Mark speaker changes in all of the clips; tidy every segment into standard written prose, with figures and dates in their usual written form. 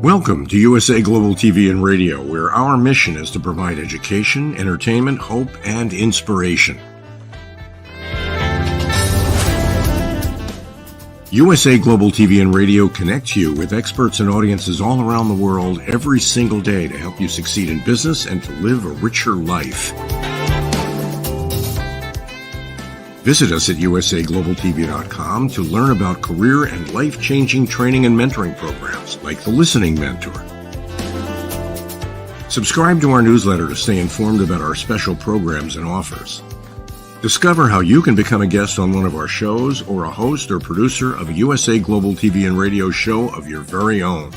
Speaker 1: Welcome to USA Global TV and Radio, where our mission is to provide education, entertainment, hope, and inspiration. USA Global TV and Radio connects you with experts and audiences all around the world every single day to help you succeed in business and to live a richer life. Visit us at usaglobaltv.com to learn about career and life-changing training and mentoring programs like the Listening Mentor. Subscribe to our newsletter to stay informed about our special programs and offers. Discover how you can become a guest on one of our shows or a host or producer of a USA Global TV and Radio show of your very own.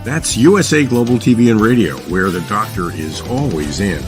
Speaker 1: That's USA Global TV and Radio, where the doctor is always in.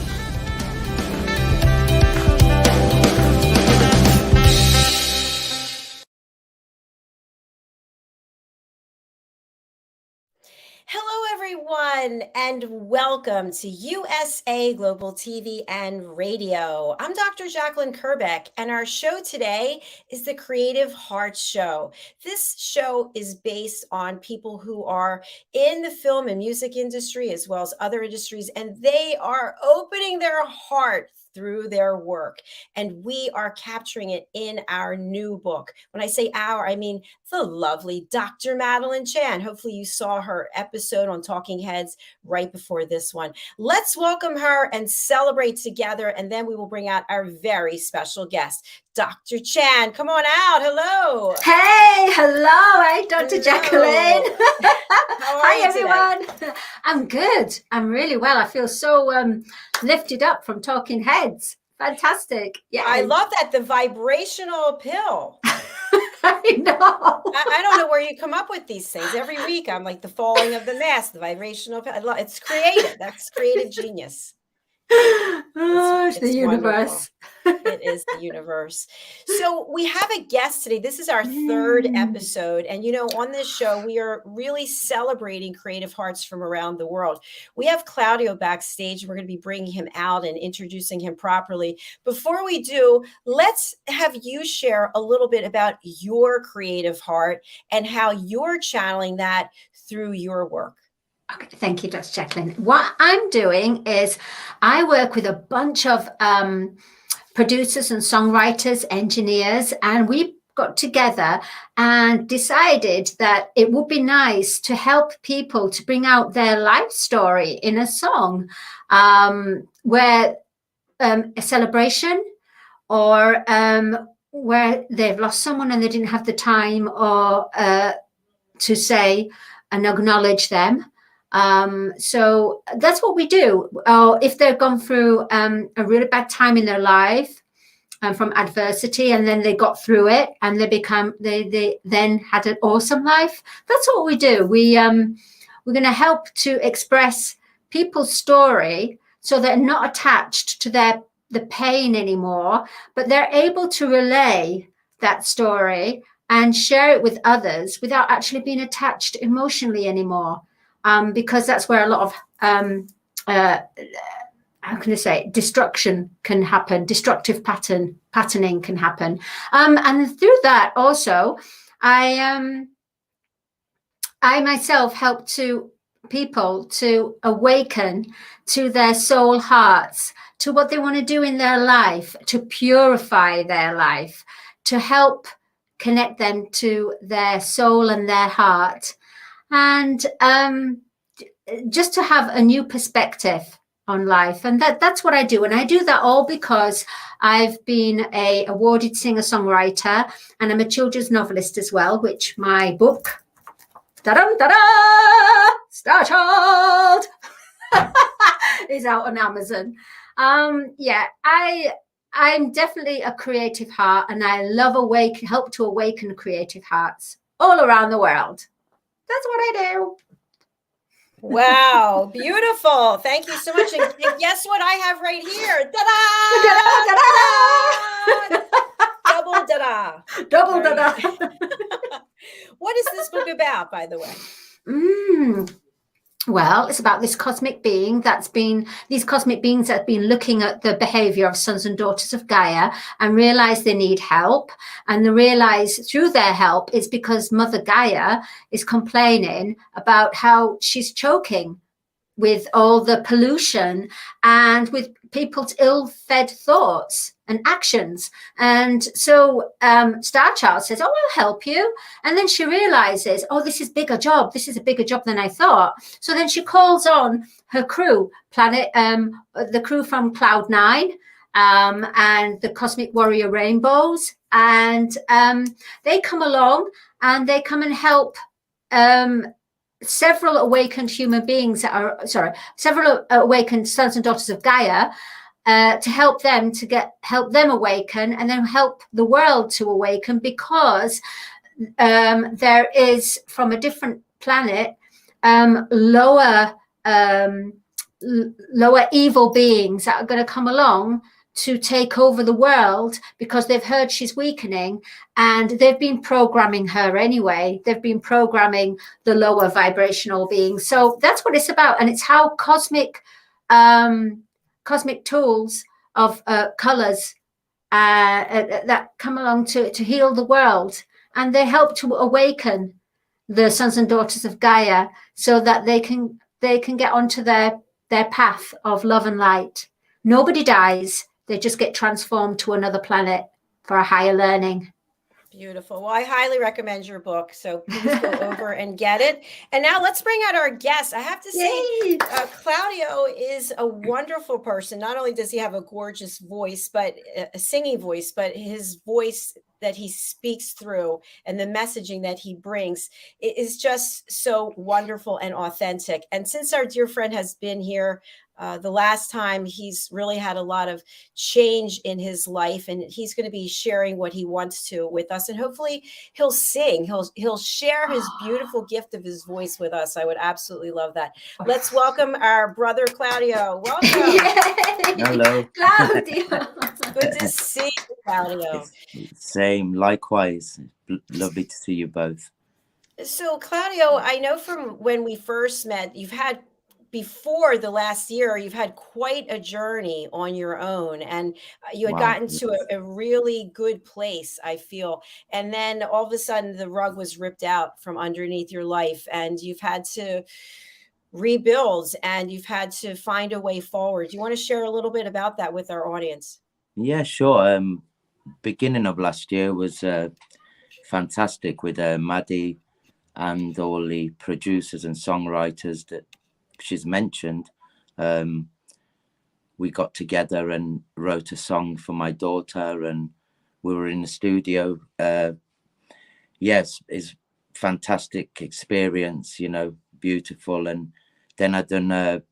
Speaker 2: Hello, everyone, and welcome to USA Global TV and Radio. I'm Dr. JACALYN KERBECK, and our show today is the Creative Hearts Show. This show is based on people who are in the film and music industry as well as other industries, and they are opening their heart through their work, and we are capturing it in our new book. When I say our, I mean the lovely Dr. Madalene Chan. Hopefully you saw her episode on Talking Heads right before this one. Let's welcome her and celebrate together, and then we will bring out our very special guest, Dr. Chan. Come on out. Hello.
Speaker 3: Hey, hello. Hey, Dr. JACALYN.
Speaker 2: Hi,
Speaker 3: everyone. Today? I'm good. I'm really well. I feel so lifted up from Talking Heads. Fantastic. Yeah.
Speaker 2: I love that. The vibrational pill.
Speaker 3: I know.
Speaker 2: I don't know where you come up with these things. Every week I'm like the falling of the mask, the vibrational pill. I love, it's creative. That's creative genius.
Speaker 3: It's the universe.
Speaker 2: It is the universe. So we have a guest today. This is our third episode. And, you know, on this show, we are really celebrating creative hearts from around the world. We have Claudio backstage. We're going to be bringing him out and introducing him properly. Before we do, let's have you share a little bit about your creative heart and how you're channeling that through your work.
Speaker 3: Okay, thank you, Dr. JACALYN. What I'm doing is I work with a bunch of producers and songwriters, engineers, and we got together and decided that it would be nice to help people to bring out their life story in a song, where a celebration or where they've lost someone and they didn't have the time or to say and acknowledge them. So that's what we do. If they've gone through a really bad time in their life from adversity, and then they got through it and they then had an awesome life. That's what we do. We're going to help to express people's story so they're not attached to the pain anymore, but they're able to relay that story and share it with others without actually being attached emotionally anymore. Because that's where a lot of, how can I say, destruction can happen, destructive patterning can happen. And through that also, I myself help people to awaken to their soul hearts, to what they want to do in their life, to purify their life, to help connect them to their soul and their heart. And just to have a new perspective on life. And that's what I do. And I do that all because I've been an awarded singer-songwriter, and I'm a children's novelist as well, which my book, Star Child, is out on Amazon. I'm definitely a creative heart, and I love help to awaken creative hearts all around the world. That's what I do.
Speaker 2: Wow, beautiful. Thank you so much. And guess what I have right here? Ta-da! Double da-da. What is this book about, by the way?
Speaker 3: Well, it's about this cosmic being these cosmic beings that have been looking at the behavior of sons and daughters of Gaia and realize they need help. And they realize through their help is because Mother Gaia is complaining about how she's choking with all the pollution and with people's ill-fed thoughts and actions. And so Star Child says, oh, I'll help you. And then she realizes, oh, this is a bigger job than I thought. So then she calls on her crew, the crew from Cloud9 and the Cosmic Warrior Rainbows. And they come along and they come and help several awakened human beings several awakened sons and daughters of Gaia to help them awaken and then help the world to awaken, because there is from a different planet lower evil beings that are going to come along to take over the world, because they've heard she's weakening and they've been programming her anyway. They've been programming the lower vibrational beings. So that's what it's about. And it's how cosmic tools of colors that come along to heal the world. And they help to awaken the sons and daughters of Gaia so that they can get onto their path of love and light. Nobody dies. They just get transformed to another planet for a higher learning.
Speaker 2: Beautiful. Well, I highly recommend your book. So please go over and get it. And now let's bring out our guest. I have to say, Claudio is a wonderful person. Not only does he have a gorgeous voice, but a singing voice, but his voice that he speaks through and the messaging that he brings is just so wonderful and authentic. And since our dear friend has been here the last time, he's really had a lot of change in his life, and he's going to be sharing what he wants to with us. And hopefully he'll sing. He'll share his beautiful gift of his voice with us. I would absolutely love that. Let's welcome our brother Claudio. Welcome.
Speaker 4: Hello,
Speaker 3: Claudio.
Speaker 2: Good to see you, Claudio.
Speaker 4: Same, likewise. Lovely to see you both.
Speaker 2: So, Claudio, I know from when we first met, before the last year, you've had quite a journey on your own, and you had gotten to a really good place, I feel. And then all of a sudden the rug was ripped out from underneath your life, and you've had to rebuild and you've had to find a way forward. Do you want to share a little bit about that with our audience?
Speaker 4: Yeah, sure. Beginning of last year was fantastic with Maddie and all the producers and songwriters that she's mentioned. We got together and wrote a song for my daughter, and we were in the studio. Yes, it's fantastic experience, you know, beautiful. And then I done a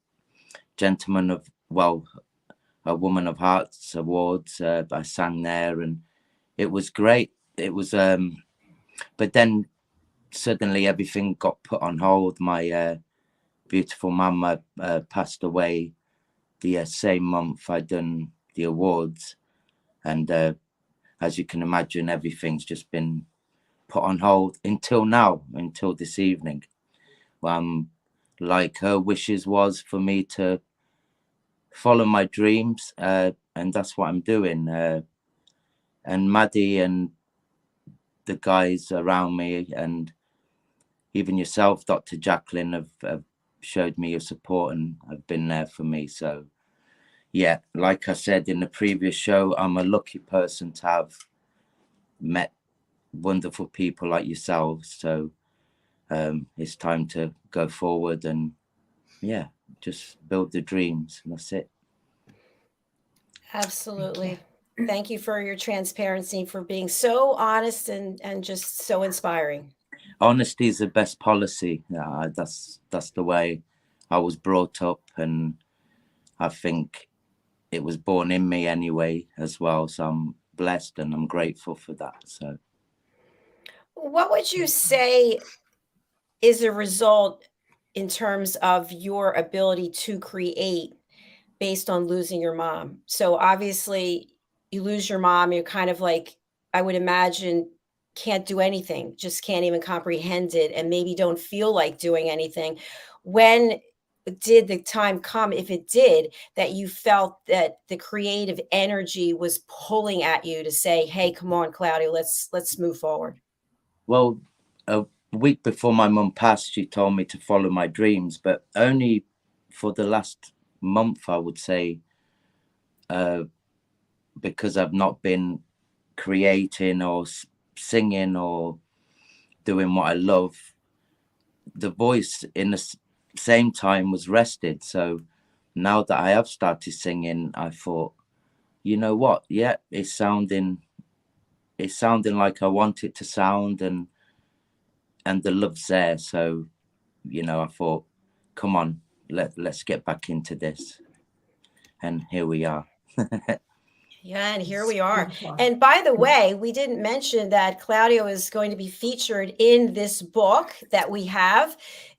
Speaker 4: Woman of Hearts Awards. I sang there, and it was great. It was, but then suddenly everything got put on hold. My beautiful mama passed away the same month I done the awards, and as you can imagine, everything's just been put on hold until now, until this evening. Like her wishes was for me to follow my dreams, and that's what I'm doing. And Maddie and the guys around me, and even yourself, Dr. JACALYN, have showed me your support and have been there for me. So yeah, like I said in the previous show, I'm a lucky person to have met wonderful people like yourselves. So it's time to go forward and yeah, just build the dreams, and that's it.
Speaker 2: Absolutely. Thank you for your transparency, for being so honest and just so inspiring.
Speaker 4: Honesty is the best policy. That's the way I was brought up, and I think it was born in me anyway as well. So I'm blessed and I'm grateful for that. So
Speaker 2: what would you say is a result in terms of your ability to create based on losing your mom? So obviously you lose your mom, you're kind of like, I would imagine, can't do anything, just can't even comprehend it, and maybe don't feel like doing anything. when did the time come, if it did, that you felt that the creative energy was pulling at you to say, hey, come on, Claudio, let's move forward?
Speaker 4: Well, a week before my mum passed, she told me to follow my dreams, but only for the last month, I would say, because I've not been creating or singing or doing what I love, the voice in the same time was rested. So now that I have started singing, I thought, you know what? Yeah, it's sounding like I want it to sound, and the love's there. So, you know, I thought, come on, let's get back into this. And here we are.
Speaker 2: Yeah, and here we are.
Speaker 3: Beautiful.
Speaker 2: And by the way, we didn't mention that Claudio is going to be featured in this book that we have,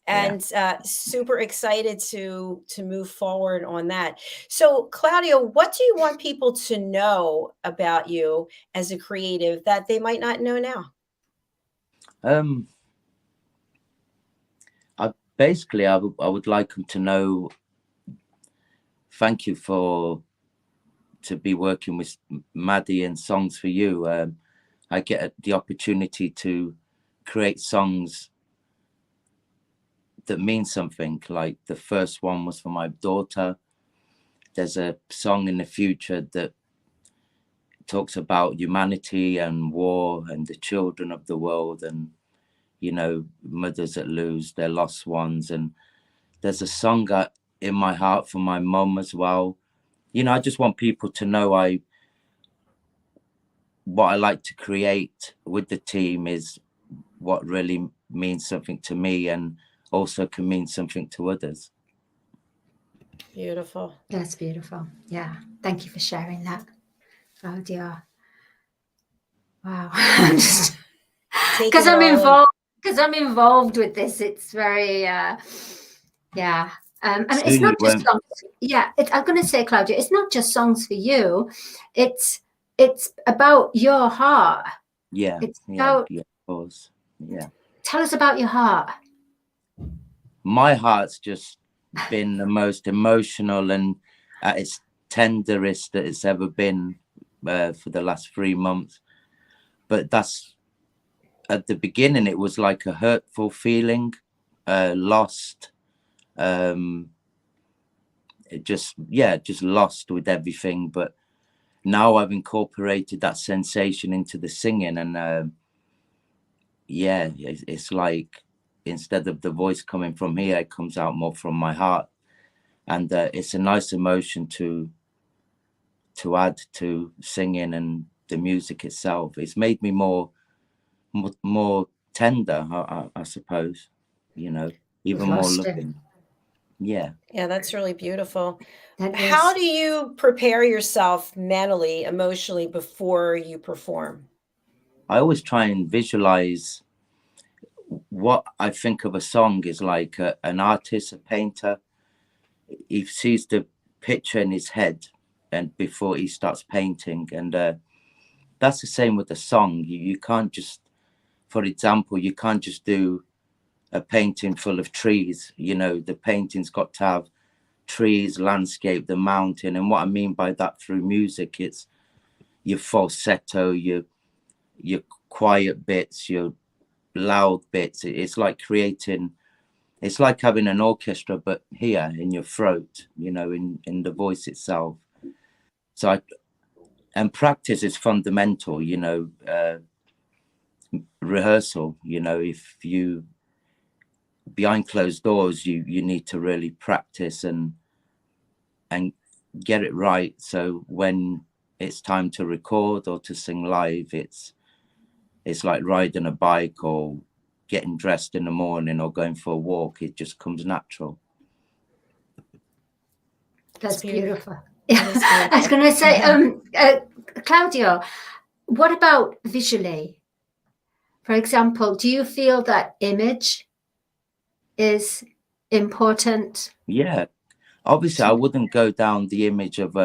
Speaker 2: and super excited to move forward on that. So, Claudio, what do you want people to know about you as a creative that they might not know now?
Speaker 4: I would like them to know, thank you to be working with Maddie and Songs for You. I get the opportunity to create songs that mean something. Like the first one was for my daughter. There's a song in the future that talks about humanity and war and the children of the world, and, you know, mothers that lose their lost ones. And there's a song in my heart for my mum as well. You know, I just want people to know what I like to create with the team is what really means something to me, and also can mean something to others.
Speaker 2: Beautiful.
Speaker 3: That's beautiful. Yeah. Thank you for sharing that, Claudio. Wow. Because I'm involved with this. It's very, yeah. And it's not just songs. Yeah, I'm going to say, Claudio, it's not just songs for you. It's about your heart.
Speaker 4: Yeah.
Speaker 3: It's
Speaker 4: about, yeah, of course. Yeah.
Speaker 3: Tell us about your heart.
Speaker 4: My heart's just been the most emotional and at its tenderest that it's ever been for the last 3 months. But that's, at the beginning, it was like a hurtful feeling, lost. It just lost with everything. But now I've incorporated that sensation into the singing, and it's like, instead of the voice coming from here, it comes out more from my heart, and it's a nice emotion to add to singing and the music itself. It's made me more tender, I suppose, you know, even more loving. Yeah,
Speaker 2: that's really beautiful. How do you prepare yourself mentally, emotionally before you perform?
Speaker 4: I always try and visualize what I think of a song is like an artist, a painter. He sees the picture in his head and before he starts painting, and that's the same with the song. You can't just, for example, you can't just do a painting full of trees. You know, the painting's got to have trees, landscape, the mountain. And what I mean by that through music, it's your falsetto, your quiet bits, your loud bits. It's like creating, it's like having an orchestra, but here in your throat, you know, in the voice itself. So and practice is fundamental, you know, rehearsal, you know, if you, behind closed doors, you need to really practice and get it right. So when it's time to record or to sing live, it's like riding a bike or getting dressed in the morning or going for a walk. It just comes natural.
Speaker 3: That's beautiful. I was going to say, Claudio, what about visually? For example, do you feel that image is important?
Speaker 4: Yeah, obviously I wouldn't go down the image of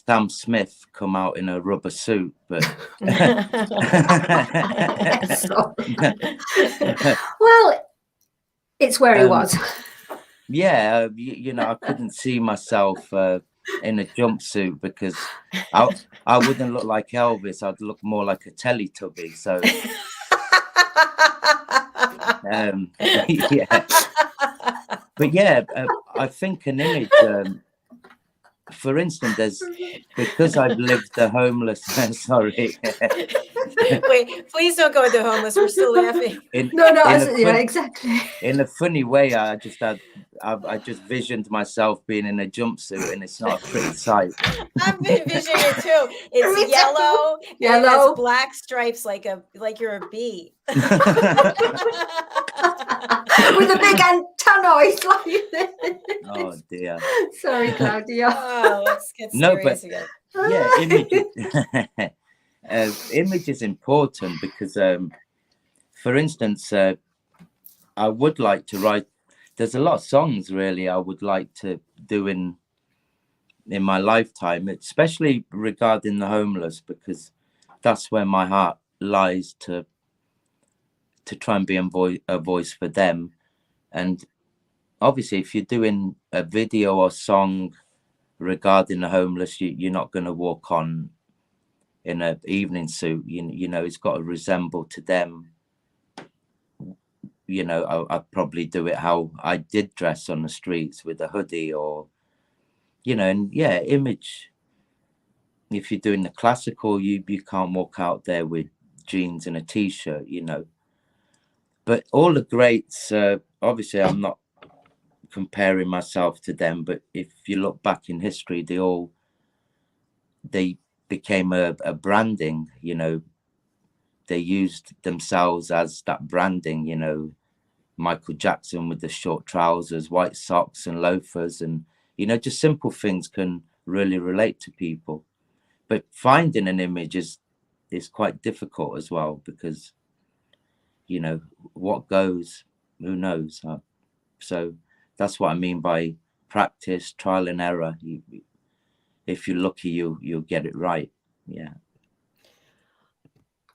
Speaker 4: Sam Smith come out in a rubber suit, but
Speaker 3: Well, It's where he was.
Speaker 4: Yeah, you know, I couldn't see myself in a jumpsuit because I wouldn't look like Elvis. I'd look more like a Teletubby. So, yeah. But yeah, I think an image. For instance, because I've lived the homeless. Sorry.
Speaker 2: Wait, please don't go with the homeless. We're still laughing.
Speaker 3: Exactly.
Speaker 4: In a funny way, I just visioned myself being in a jumpsuit, and it's not a pretty sight.
Speaker 2: I've been envisioning it too. It's yellow, and it has black stripes like you're a bee.
Speaker 3: With a big antenna, it's like
Speaker 4: Oh dear.
Speaker 3: Sorry, Claudio.
Speaker 2: Oh, let's get serious again.
Speaker 4: Yeah, image is important because, for instance, I would like to write. There's a lot of songs really I would like to do in my lifetime, especially regarding the homeless, because that's where my heart lies, to try and be a voice for them. And obviously, if you're doing a video or song regarding the homeless, you're not going to walk on in an evening suit. You know, it's got to resemble to them. You know, I'd probably do it how I did dress on the streets, with a hoodie, or, you know, and yeah, image. If you're doing the classical, you can't walk out there with jeans and a t-shirt, you know. But all the greats, obviously I'm not comparing myself to them, but if you look back in history, they became a branding, you know. They used themselves as that branding, you know. Michael Jackson with the short trousers, white socks and loafers, and, you know, just simple things can really relate to people. But finding an image is quite difficult as well, because, you know, what goes, who knows? So that's what I mean by practice, trial and error. If you're lucky, you'll get it right. Yeah.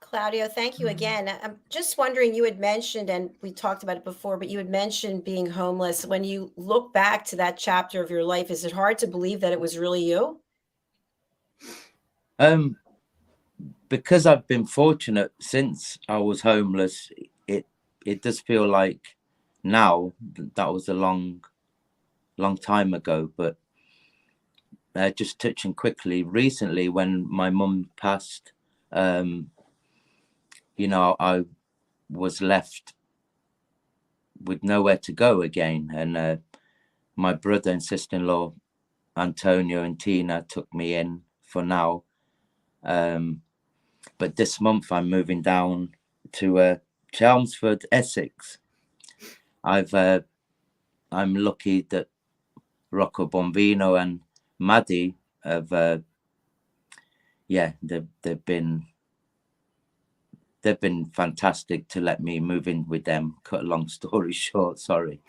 Speaker 2: Claudio, thank you again. I'm just wondering, you had mentioned, and we talked about it before, but you had mentioned being homeless. When you look back to that chapter of your life, is it hard to believe that it was really you?
Speaker 4: Because I've been fortunate since I was homeless, it does feel like now that was a long time ago. But just touching quickly, recently when my mum passed, you know, I was left with nowhere to go again. And my brother and sister-in-law, Antonio and Tina, took me in for now. But this month I'm moving down to Chelmsford, Essex. I'm lucky that Rocco Bombino and Maddie have, they've been fantastic to let me move in with them. Cut a long story short, sorry.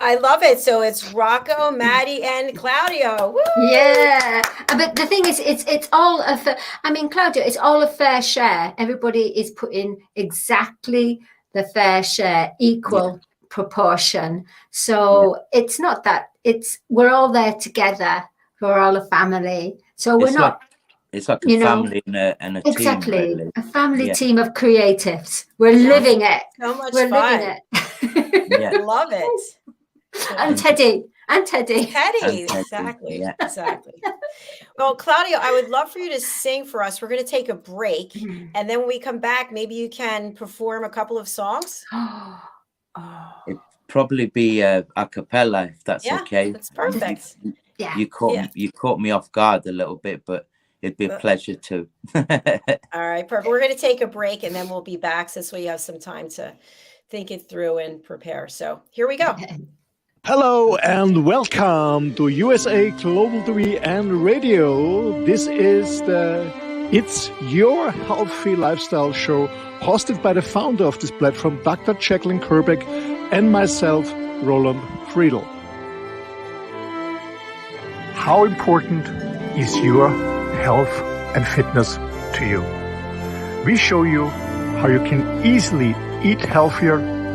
Speaker 2: I love it. So it's Rocco, Maddie, and Claudio. Woo!
Speaker 3: Yeah, but the thing is, it's all Claudio, it's all a fair share. Everybody is putting exactly the fair share, equal proportion. So it's not that, we're all there together. We're all a family. So
Speaker 4: it's like a family and a team. Really.
Speaker 3: A family team of creatives. We're living it.
Speaker 2: So much
Speaker 3: fun.
Speaker 2: Living it. Love it.
Speaker 3: And Teddy.
Speaker 2: Exactly.
Speaker 4: Yeah.
Speaker 2: Exactly. Well, Claudio, I would love for you to sing for us. We're going to take a break, and then when we come back, maybe you can perform a couple of songs.
Speaker 4: It'd probably be a cappella, if that's okay.
Speaker 2: That's perfect.
Speaker 4: You caught me off guard a little bit, but it'd be a pleasure too.
Speaker 2: All right, perfect. We're going to take a break, and then we'll be back, so this way you have some time to think it through and prepare. So here we go.
Speaker 5: Hello and welcome to USA Global TV and Radio. This is It's Your Healthy Lifestyle show, hosted by the founder of this platform, Dr. JACALYN KERBECK, and myself, Roland Friedl. How important is your health and fitness to you? We show you how you can easily eat healthier,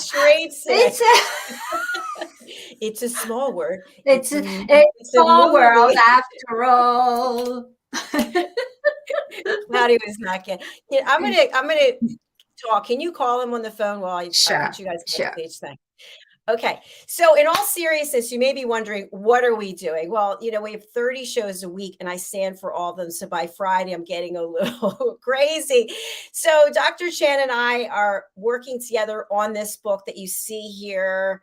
Speaker 2: straight six. It's a small word.
Speaker 3: It's a
Speaker 2: movie.
Speaker 3: small world after all.
Speaker 2: Claudio is not getting. Yeah, I'm gonna talk. Can you call him on the phone while I put you guys on stage? Thanks. Okay. So in all seriousness, you may be wondering, what are we doing? Well, we have 30 shows a week and I stand for all of them. So by Friday, I'm getting a little crazy. So Dr. Chan and I are working together on this book that you see here.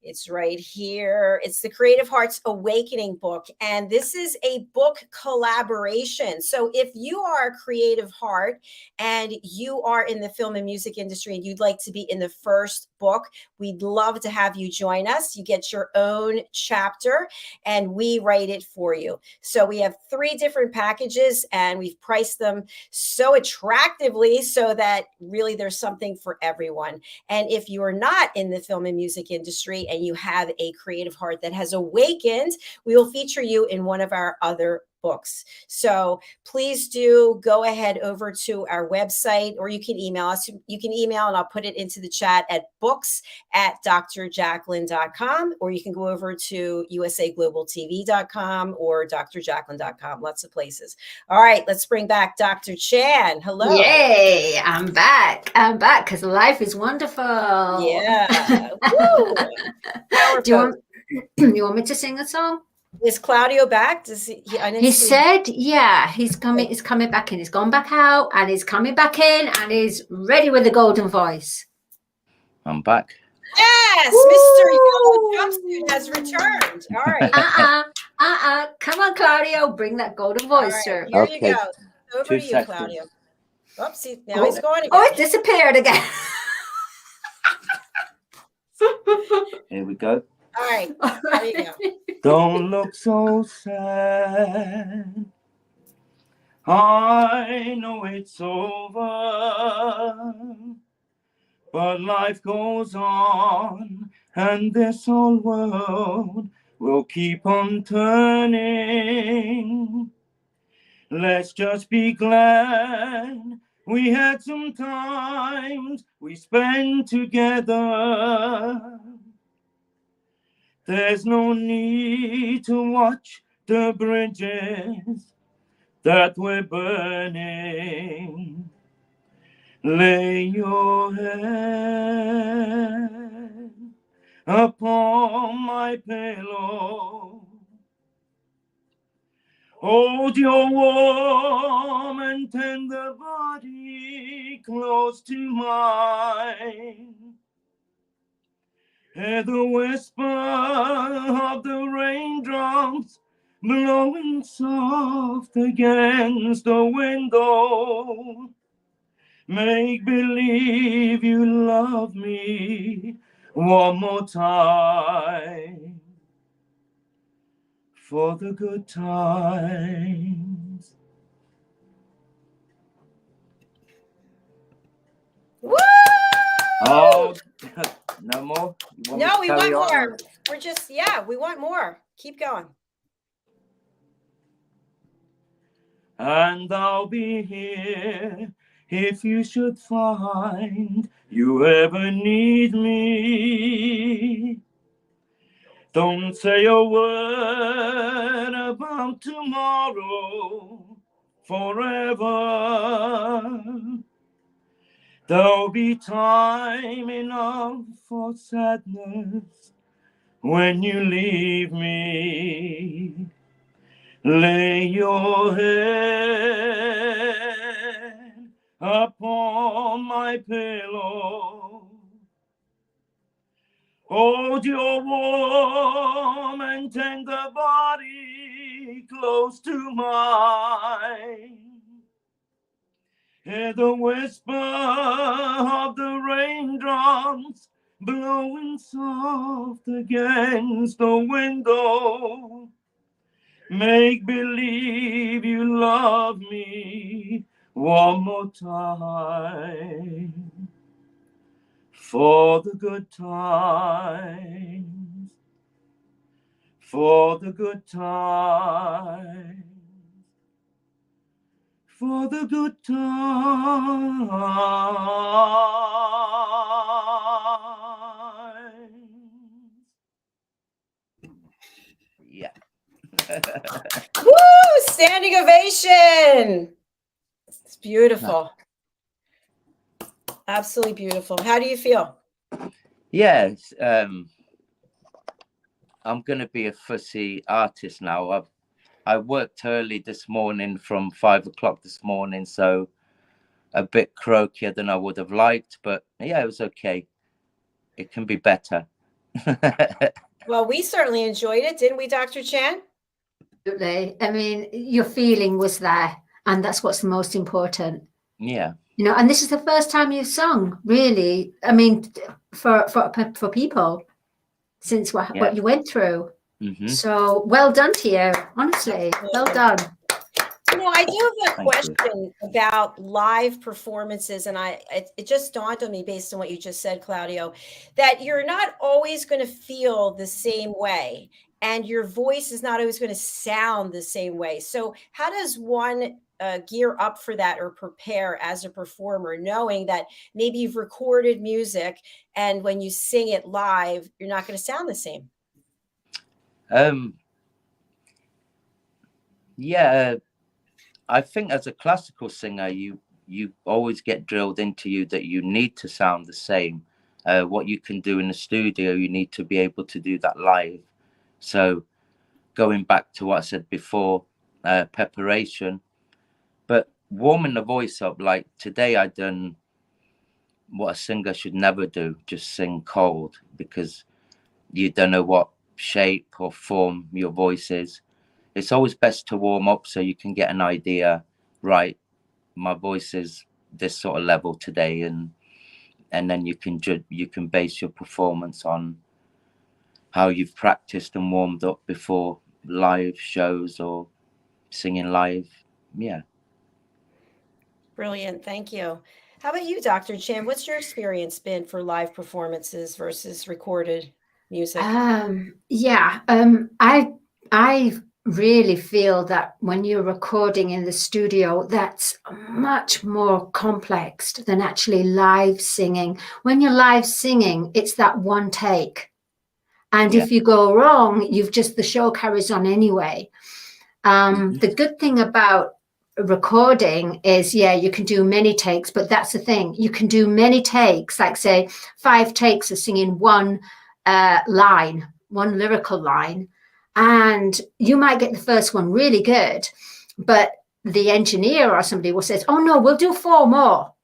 Speaker 2: It's right here. It's the Creative Hearts Awakening book. And this is a book collaboration. So if you are a creative heart and you are in the film and music industry and you'd like to be in the first book, we'd love to have you join us. You get your own chapter and we write it for you. So we have 3 different packages and we've priced them so attractively so that really there's something for everyone. And if you are not in the film and music industry and you have a creative heart that has awakened, we will feature you in one of our other books. So please do go ahead over to our website, or you can email us. You can email and I'll put it into the chat at books@drjacalyn.com, or you can go over to usaglobaltv.com or drjacalyn.com. Lots of places. All right, let's bring back Dr. Chan. Hello.
Speaker 3: Yay, I'm back because life is wonderful.
Speaker 2: Yeah. Woo.
Speaker 3: Do you want me to sing a song?
Speaker 2: Is Claudio back? Does he
Speaker 3: said, yeah, he's coming. He's coming back in. He's gone back out, and he's coming back in, and he's ready with the golden voice.
Speaker 4: I'm back.
Speaker 2: Yes, Mr. Yellow Jumpsuit has returned. All right.
Speaker 3: Come on, Claudio, bring that golden voice, sir.
Speaker 2: Here you go. Over to you, Claudio. Oops, now he's going again.
Speaker 3: Oh, it disappeared again.
Speaker 4: Here we go.
Speaker 2: All right, there you go.
Speaker 4: Don't look so sad. I know it's over, but life goes on, and this whole world will keep on turning. Let's just be glad we had some times we spent together. There's no need to watch the bridges that we're burning. Lay your head upon my pillow. Hold your warm and tender body close to mine. Hear the whisper of the raindrops blowing soft against the window. Make believe you love me one more time. For the good times.
Speaker 2: Woo!
Speaker 4: Oh, no more?
Speaker 2: No, we want more. We're just, we want more. Keep going.
Speaker 4: And I'll be here if you should find you ever need me. Don't say a word about tomorrow forever. There'll be time enough for sadness when you leave me. Lay your head upon my pillow. Hold your warm and tender body close to mine. Hear the whisper of the raindrops blowing soft against the window. Make believe you love me one more time. For the good times. For the good times. For the good times.
Speaker 2: Woo! Standing ovation. It's beautiful. Absolutely beautiful. How do you feel?
Speaker 4: Yeah, I'm going to be a fussy artist now. I worked early this morning from 5 o'clock this morning, so a bit croakier than I would have liked, but yeah, it was okay. It can be better.
Speaker 2: Well, we certainly enjoyed it, didn't we, Dr. Chan?
Speaker 3: Absolutely. I mean, your feeling was there, and that's what's the most important.
Speaker 4: Yeah.
Speaker 3: You know, and this is the first time you've sung, really. I mean, for people since what you went through.
Speaker 4: Mm-hmm.
Speaker 3: So well done to you, honestly. Well done.
Speaker 2: You know, I do have a question about live performances, and it just dawned on me based on what you just said, Claudio, that you're not always going to feel the same way, and your voice is not always going to sound the same way. So how does one gear up for that or prepare as a performer, knowing that maybe you've recorded music and when you sing it live, you're not going to sound the same?
Speaker 4: Yeah, I think as a classical singer, you always get drilled into you that you need to sound the same. What you can do in the studio, you need to be able to do that live. So going back to what I said before, preparation, but warming the voice up. Like today, I done what a singer should never do, just sing cold, because you don't know what shape or form your voice is. It's always best to warm up so you can get an idea, right, my voice is this sort of level today, and then you can base your performance on how you've practiced and warmed up before live shows or singing live. Yeah.
Speaker 2: Brilliant. Thank you. How about you, Dr. Chan? What's your experience been for live performances versus recorded music?
Speaker 3: Yeah, I really feel that when you're recording in the studio, that's much more complex than actually live singing. When you're live singing, it's that one take. And if you go wrong, the show carries on anyway. The good thing about recording is, you can do many takes, but that's the thing. You can do many takes, like say 5 takes of singing one line, one lyrical line, and you might get the first one really good, but the engineer or somebody will say, oh no, we'll do 4 more,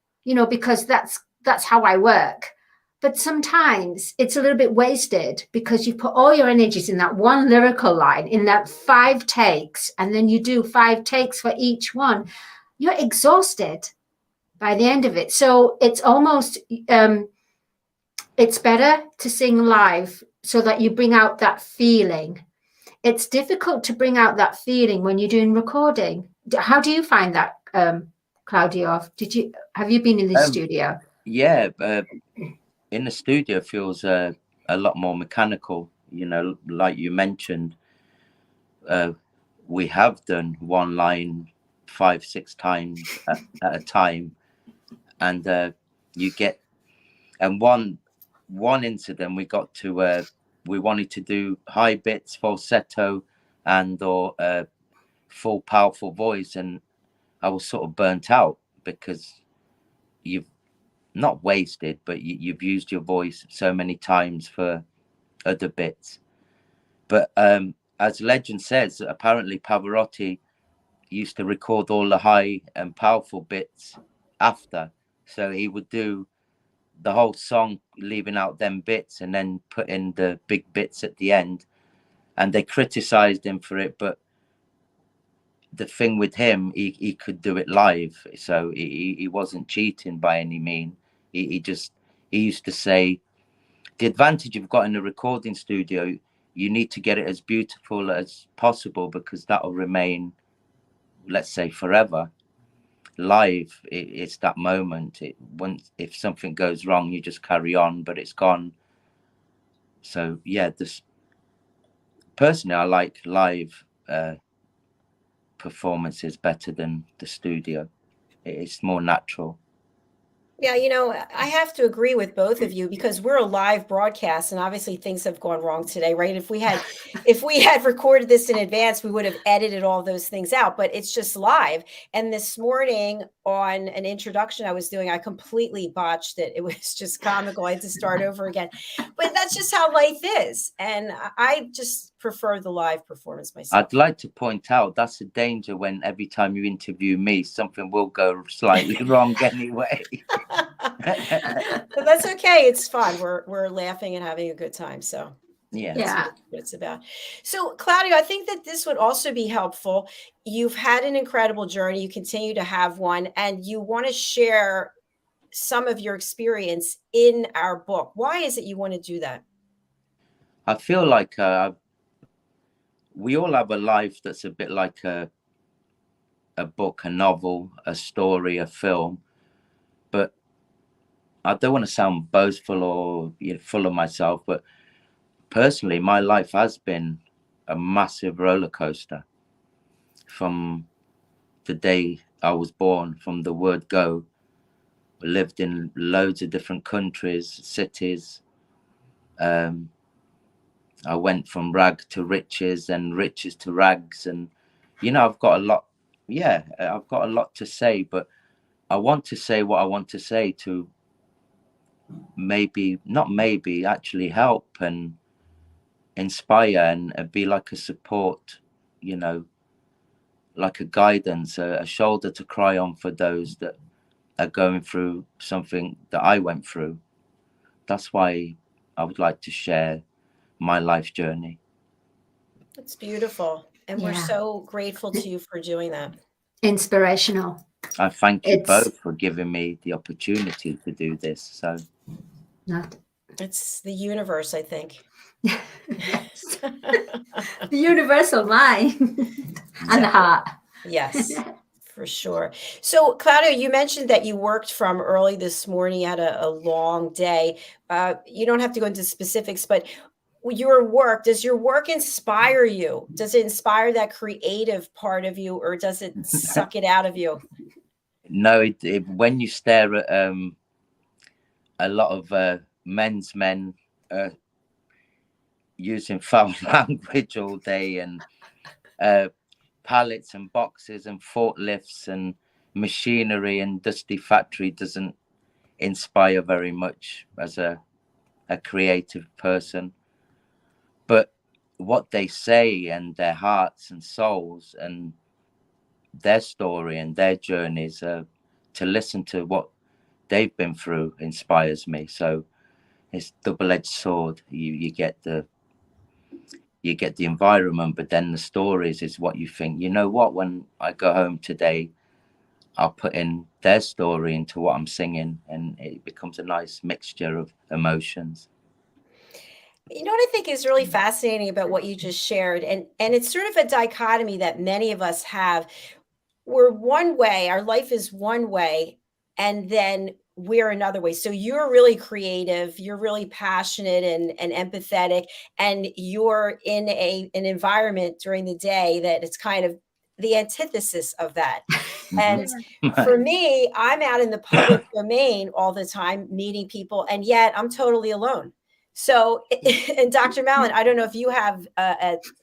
Speaker 3: because that's how I work. But sometimes it's a little bit wasted because you put all your energies in that one lyrical line, in that 5 takes, and then you do 5 takes for each one. You're exhausted by the end of it. So it's almost, it's better to sing live so that you bring out that feeling. It's difficult to bring out that feeling when you're doing recording. How do you find that, Claudio? Have you been in the studio?
Speaker 4: Yeah, in the studio feels a lot more mechanical, like you mentioned. We have done one line 5-6 times at a time, and you get, and one incident we got to we wanted to do high bits, falsetto, and or full powerful voice, and I was sort of burnt out because you've not wasted, but you've used your voice so many times for other bits. But as legend says, apparently Pavarotti used to record all the high and powerful bits after, so he would do the whole song leaving out them bits and then put in the big bits at the end. And they criticized him for it, but the thing with him, he could do it live, so he wasn't cheating by any mean. He used to say, the advantage you've got in a recording studio, you need to get it as beautiful as possible because that'll remain, let's say, forever. Live, it's that moment. If something goes wrong, you just carry on, but it's gone. So yeah, personally, I like live performances better than the studio. It's more natural.
Speaker 2: Yeah, I have to agree with both of you because we're a live broadcast and obviously things have gone wrong today, right? If we had recorded this in advance, we would have edited all those things out, but it's just live. And this morning on an introduction I was doing, I completely botched it. It was just comical. I had to start over again. But that's just how life is. And I just prefer the live performance myself.
Speaker 4: I'd like to point out that's a danger when every time you interview me, something will go slightly wrong anyway.
Speaker 2: But that's okay. It's fun. We're laughing and having a good time. So
Speaker 4: Yeah.
Speaker 2: that's what it's about. So Claudio, I think that this would also be helpful. You've had an incredible journey. You continue to have one, and you want to share some of your experience in our book. Why is it you want to do that?
Speaker 4: I feel like we all have a life that's a bit like a book, a novel, a story, a film. But I don't want to sound boastful or full of myself, but personally, my life has been a massive roller coaster from the day I was born, from the word go. I lived in loads of different countries, cities. I went from rag to riches and riches to rags. And, I've got a lot. Yeah, I've got a lot to say, but I want to say what I want to say to actually help and inspire and be like a support, like a guidance, a shoulder to cry on for those that are going through something that I went through. That's why I would like to share my life journey.
Speaker 2: It's beautiful. And we're so grateful to you for doing that.
Speaker 3: Inspirational.
Speaker 4: I thank you both for giving me the opportunity to do this. So
Speaker 2: it's the universe, I think.
Speaker 3: The universal mind and the heart.
Speaker 2: Yes, for sure. So Claudio, you mentioned that you worked from early this morning. You had a long day. You don't have to go into specifics, but does your work inspire you? Does it inspire that creative part of you, or does it suck it out of you?
Speaker 4: No, when you stare at a lot of men's men using foul language all day, and pallets and boxes and forklifts and machinery and dusty factory doesn't inspire very much as a creative person. But what they say and their hearts and souls and their story and their journeys, to listen to what they've been through inspires me. So it's double-edged sword. You get the environment, but then the stories is what you think, when I go home today, I'll put in their story into what I'm singing, and it becomes a nice mixture of emotions.
Speaker 2: You know what I think is really fascinating about what you just shared, and it's sort of a dichotomy that many of us have. We're one way, our life is one way, and then we're another way. So you're really creative, you're really passionate and empathetic, and you're in an environment during the day that it's kind of the antithesis of that. And for me, I'm out in the public domain all the time, meeting people, and yet I'm totally alone. So, and Dr. Madalene, I don't know if you have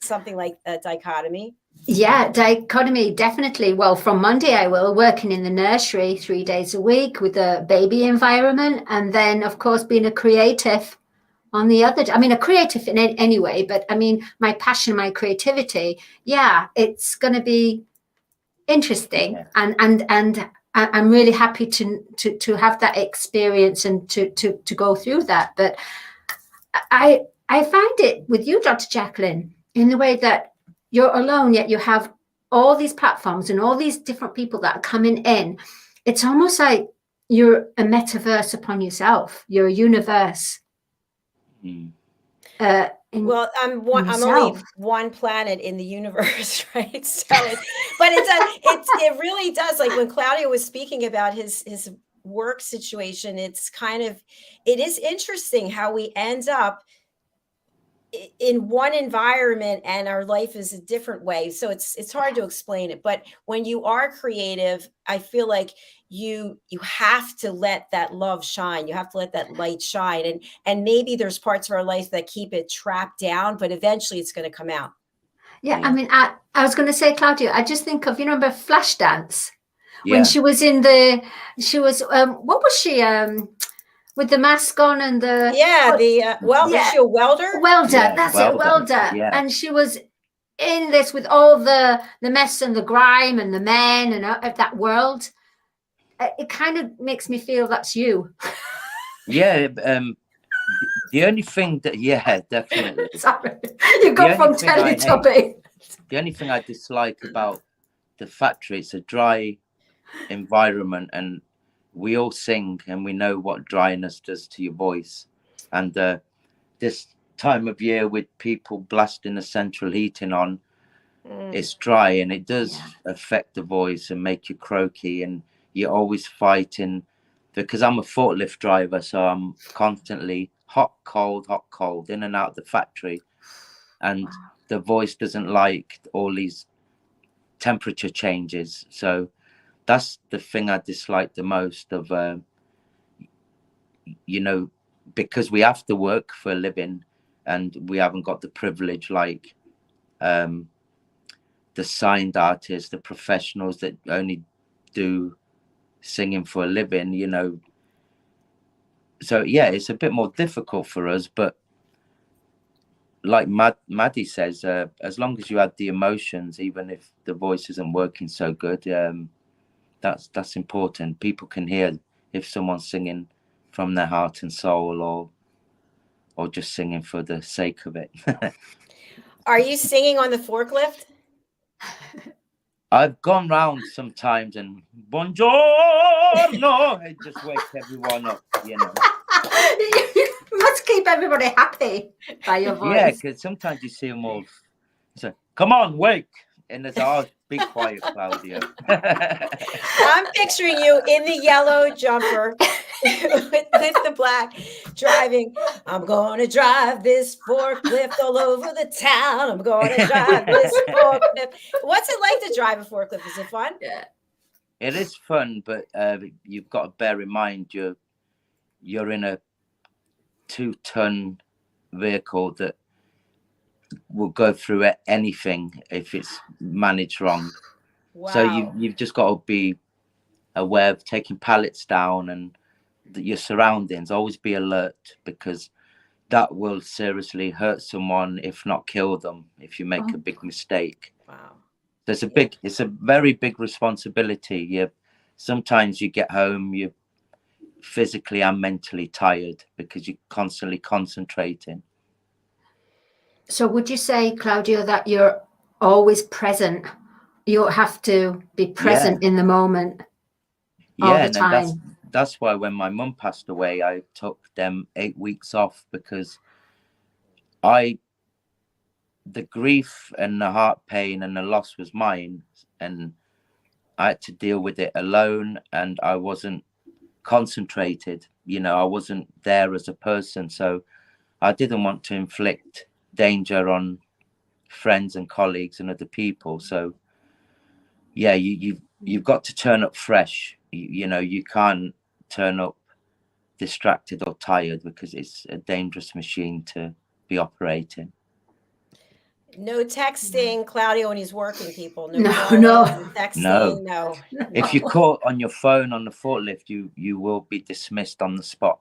Speaker 2: something like a dichotomy.
Speaker 3: Yeah, dichotomy, definitely. Well, from Monday, I will working in the nursery 3 days a week with a baby environment. And then, of course, being a creative on the other. I mean, a creative in any way, but I mean, my passion, my creativity. Yeah, it's going to be interesting. Yeah. And I'm really happy to have that experience and to go through that. But I find it with you, Dr. JACALYN, in the way that you're alone, yet you have all these platforms and all these different people that are coming in. It's almost like you're a metaverse upon yourself. You're a universe.
Speaker 2: Well, I'm only one planet in the universe, right? So, but it really does. Like when Claudio was speaking about his work situation, it is interesting how we end up in one environment and our life is a different way. So it's hard to explain it. But when you are creative, I feel like you have to let that love shine. You have to let that light shine. And maybe there's parts of our life that keep it trapped down, but eventually it's going to come out.
Speaker 3: Yeah, I mean, I was going to say, Claudio, I just think of, you remember Flashdance?
Speaker 4: Yeah.
Speaker 3: When she was what was she, with the mask on and the...
Speaker 2: Yeah, was she a welder?
Speaker 3: Welder,
Speaker 4: Yeah,
Speaker 3: that's
Speaker 4: welder.
Speaker 3: it, welder.
Speaker 4: Yeah.
Speaker 3: And she was in this with all the mess and the grime and the men and that world. It kind of makes me feel that's you.
Speaker 4: Yeah, the only thing that, definitely.
Speaker 3: Sorry, you got from Teletubby.
Speaker 4: The only thing I dislike about the factory, it's a dry environment, and we all sing and we know what dryness does to your voice. And this time of year with people blasting the central heating on, it's dry, and it does affect the voice and make you croaky, and you're always fighting, because I'm a forklift driver, so I'm constantly hot, cold, in and out of the factory, and the voice doesn't like all these temperature changes. So that's the thing I dislike the most of, because we have to work for a living, and we haven't got the privilege like the signed artists, the professionals that only do singing for a living, So yeah, it's a bit more difficult for us, but like Maddie says, as long as you add the emotions, even if the voice isn't working so good, that's important. People can hear if someone's singing from their heart and soul, or just singing for the sake of it.
Speaker 2: Are you singing on the forklift?
Speaker 4: I've gone round sometimes and buongiorno, it just wakes everyone up,
Speaker 3: You must keep everybody happy by your voice.
Speaker 4: Yeah, because sometimes you see them all say, "Come on, wake," and it's all be quiet, Claudio.
Speaker 2: I'm picturing you in the yellow jumper with the black, driving. I'm going to drive this forklift all over the town. I'm going to drive this forklift. What's it like to drive a forklift? Is it fun?
Speaker 3: Yeah.
Speaker 4: It is fun, but you've got to bear in mind you're in a 2-ton vehicle that will go through anything if it's managed wrong. Wow. So you've just got to be aware of taking pallets down and your surroundings. Always be alert, because that will seriously hurt someone, if not kill them, if you make a big mistake.
Speaker 2: Wow.
Speaker 4: There's it's a very big responsibility. Sometimes you get home, you're physically and mentally tired because you're constantly concentrating.
Speaker 3: So would you say, Claudio, that you're always present? You have to be present in the moment all the time.
Speaker 4: That's why when my mum passed away, I took them 8 weeks off, because the grief and the heart pain and the loss was mine, and I had to deal with it alone, and I wasn't concentrated. I wasn't there as a person, so I didn't want to inflict danger on friends and colleagues and other people. So yeah, you've got to turn up fresh. You can't turn up distracted or tired, because it's a dangerous machine to be operating.
Speaker 2: No texting Claudio when he's working, people.
Speaker 3: No.
Speaker 2: Texting, no.
Speaker 4: If you're caught on your phone on the forklift, you will be dismissed on the spot.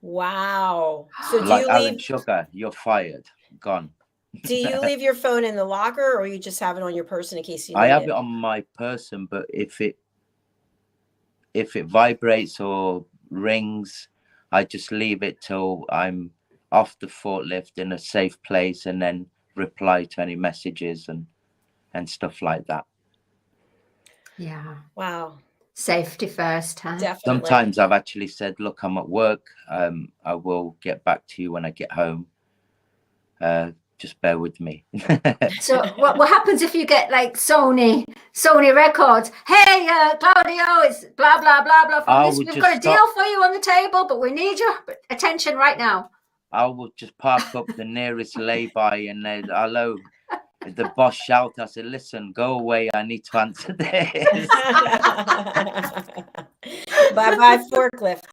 Speaker 2: Wow. So do
Speaker 4: like
Speaker 2: you
Speaker 4: Alan
Speaker 2: leave
Speaker 4: Sugar, you're fired, gone.
Speaker 2: Do you leave your phone in the locker, or you just have it on your person in case you need
Speaker 4: I have it on my person, but if it vibrates or rings, I just leave it till I'm off the forklift in a safe place, and then reply to any messages and stuff like that.
Speaker 3: Yeah.
Speaker 2: Wow.
Speaker 3: Safety first, huh?
Speaker 2: Definitely.
Speaker 4: Sometimes I've actually said, look, I'm at work. I will get back to you when I get home. Just bear with me.
Speaker 3: So what happens if you get like Sony Records? Hey, Claudio, it's blah, blah, blah, blah. From this. We've got a deal for you on the table, but we need your attention right now.
Speaker 4: I will just park up the nearest lay-by and then, hello, the boss shouted. I said, listen, go away. I need to answer this.
Speaker 2: Bye-bye, forklift.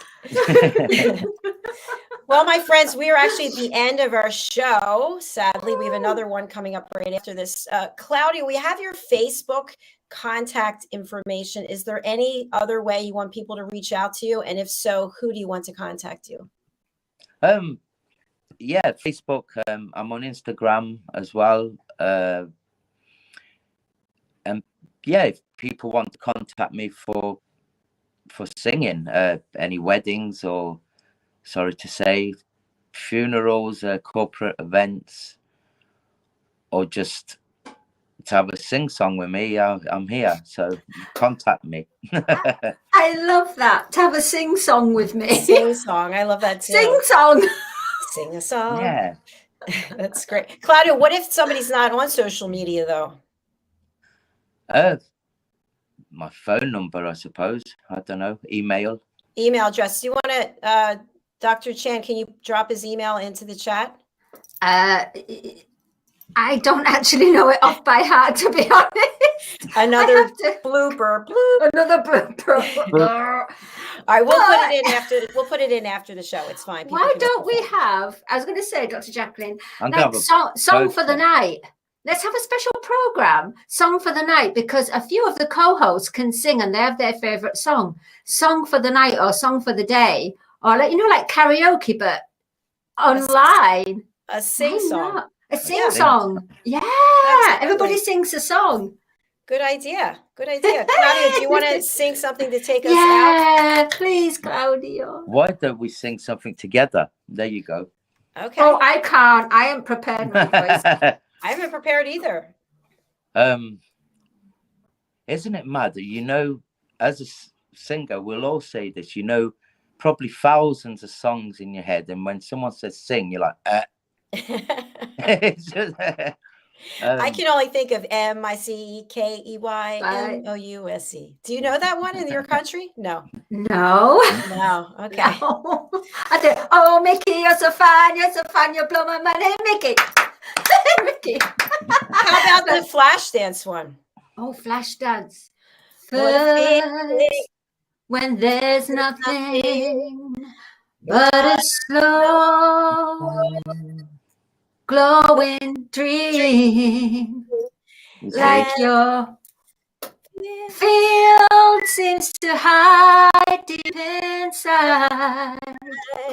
Speaker 2: Well, my friends, we are actually at the end of our show. Sadly, we have another one coming up right after this. Claudio, we have your Facebook contact information. Is there any other way you want people to reach out to you? And if so, who do you want to contact you?
Speaker 4: Yeah, Facebook. I'm on Instagram as well. And yeah, if people want to contact me for singing, any weddings or, sorry to say, funerals, corporate events, or just to have a sing song with me, I'm here. So contact me.
Speaker 3: I love that. To have a sing song with me.
Speaker 2: Sing song. I love that too.
Speaker 3: Sing song.
Speaker 2: Sing a song.
Speaker 4: Yeah.
Speaker 2: That's great. Claudio, what if somebody's not on social media though?
Speaker 4: My phone number, I suppose. I don't know. Email
Speaker 2: address. Do you want to, Dr. Chan, can you drop his email into the chat?
Speaker 3: I don't actually know it off by heart, to be honest.
Speaker 2: Another blooper.
Speaker 3: Another blooper.
Speaker 2: All right, we'll put it in after the show. It's fine.
Speaker 3: Why don't we have, I was going to say, Dr. Jacqueline,
Speaker 4: like
Speaker 3: song for the night. Let's have a special program, Song for the Night, because a few of the co-hosts can sing and they have their favorite song. Song for the night or song for the day, or like karaoke, but online.
Speaker 2: A sing song.
Speaker 3: A sing song. Yeah. Everybody sings a song.
Speaker 2: Good idea. Claudio, do you want to sing something to take us out?
Speaker 3: Yeah, please, Claudio.
Speaker 4: Why don't we sing something together? There you go.
Speaker 2: Okay.
Speaker 3: Oh, I can't. I am prepared. My voice.
Speaker 2: I haven't prepared either.
Speaker 4: Isn't it mad that, as a singer, we'll all say this, probably thousands of songs in your head. And when someone says sing, you're like, It's just,
Speaker 2: I can only think of MICKEYMOUSE. Do you know that one in your country? No.
Speaker 3: No.
Speaker 2: Okay.
Speaker 3: No. I think, oh, Mickey, you're so fine, you blow my money, Mickey. Mickey.
Speaker 2: How about the flash dance one?
Speaker 3: Oh, flash dance. First, when there's nothing but a slow glowing dream, like your field seems to hide deep inside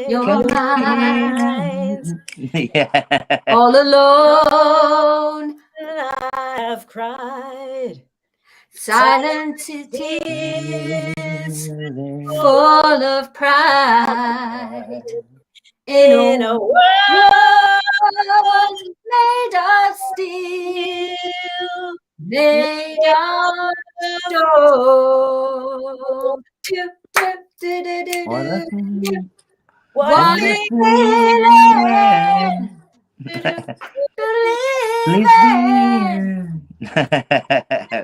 Speaker 3: your mind.
Speaker 4: Yeah.
Speaker 3: All alone,
Speaker 2: I've cried
Speaker 3: silent tears, full of pride, in a world made of steel, made of stone. What a feeling!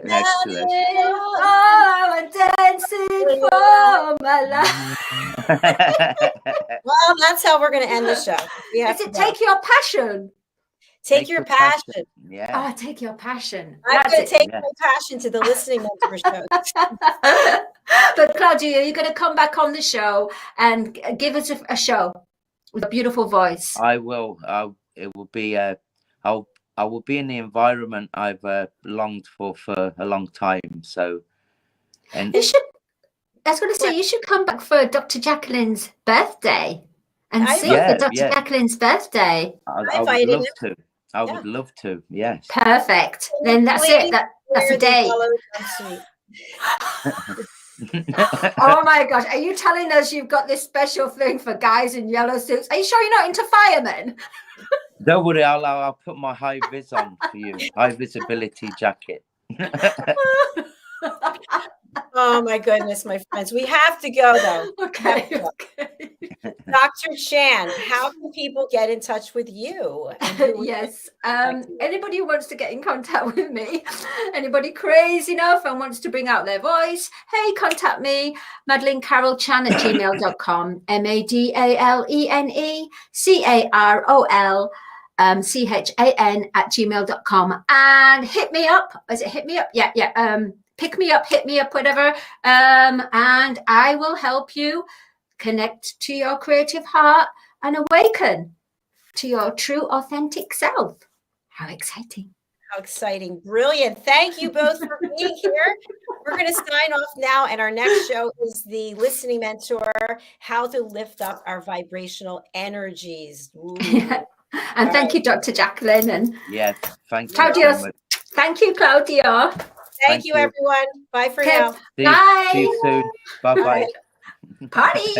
Speaker 4: Excellent.
Speaker 3: Oh, I'm dancing for my life.
Speaker 2: Well, that's how we're going to end the show.
Speaker 3: Is it Take Your Passion?
Speaker 2: Take your passion.
Speaker 4: Yeah.
Speaker 3: Oh, Take Your Passion.
Speaker 2: I'm going to take my passion to the listening mentor show.
Speaker 3: But Claudio, you're going to come back on the show and give us a show with a beautiful voice.
Speaker 4: I will. It will be. I will be in the environment I've longed for a long time. So, and
Speaker 3: you should. I was going to say you should come back for Dr. Jacqueline's birthday and sing for Dr. Jacqueline's birthday.
Speaker 4: I would love to. I would love to. Yes.
Speaker 3: Perfect. Then that's it. That's a day. Oh my gosh. Are you telling us you've got this special thing for guys in yellow suits? Are you sure you're not into firemen?
Speaker 4: Don't worry, I'll put my high vis on for you. High visibility jacket.
Speaker 2: Oh my goodness, my friends. We have to go though.
Speaker 3: Okay.
Speaker 2: Dr. Chan, how can people get in touch with you?
Speaker 3: Yes. Anybody who wants to get in contact with me, anybody crazy enough and wants to bring out their voice, hey, contact me, madalenecarolchan at gmail.com, MADALENECAROL CHAN@gmail.com, and hit me up. Is it hit me up? Yeah. Pick me up, hit me up, whatever. And I will help you connect to your creative heart and awaken to your true, authentic self. How exciting.
Speaker 2: How exciting. Brilliant. Thank you both for being here. We're going to sign off now. And our next show is the Listening Mentor, how to lift up our vibrational energies.
Speaker 3: Yeah. And thank you, Dr. Jacqueline. And
Speaker 4: Yes, thank you
Speaker 3: Claudio.
Speaker 4: so much.
Speaker 3: Thank you, Claudio.
Speaker 2: Thank you, everyone. Bye for now.
Speaker 3: Bye.
Speaker 4: See you soon. Bye-bye.
Speaker 3: Party.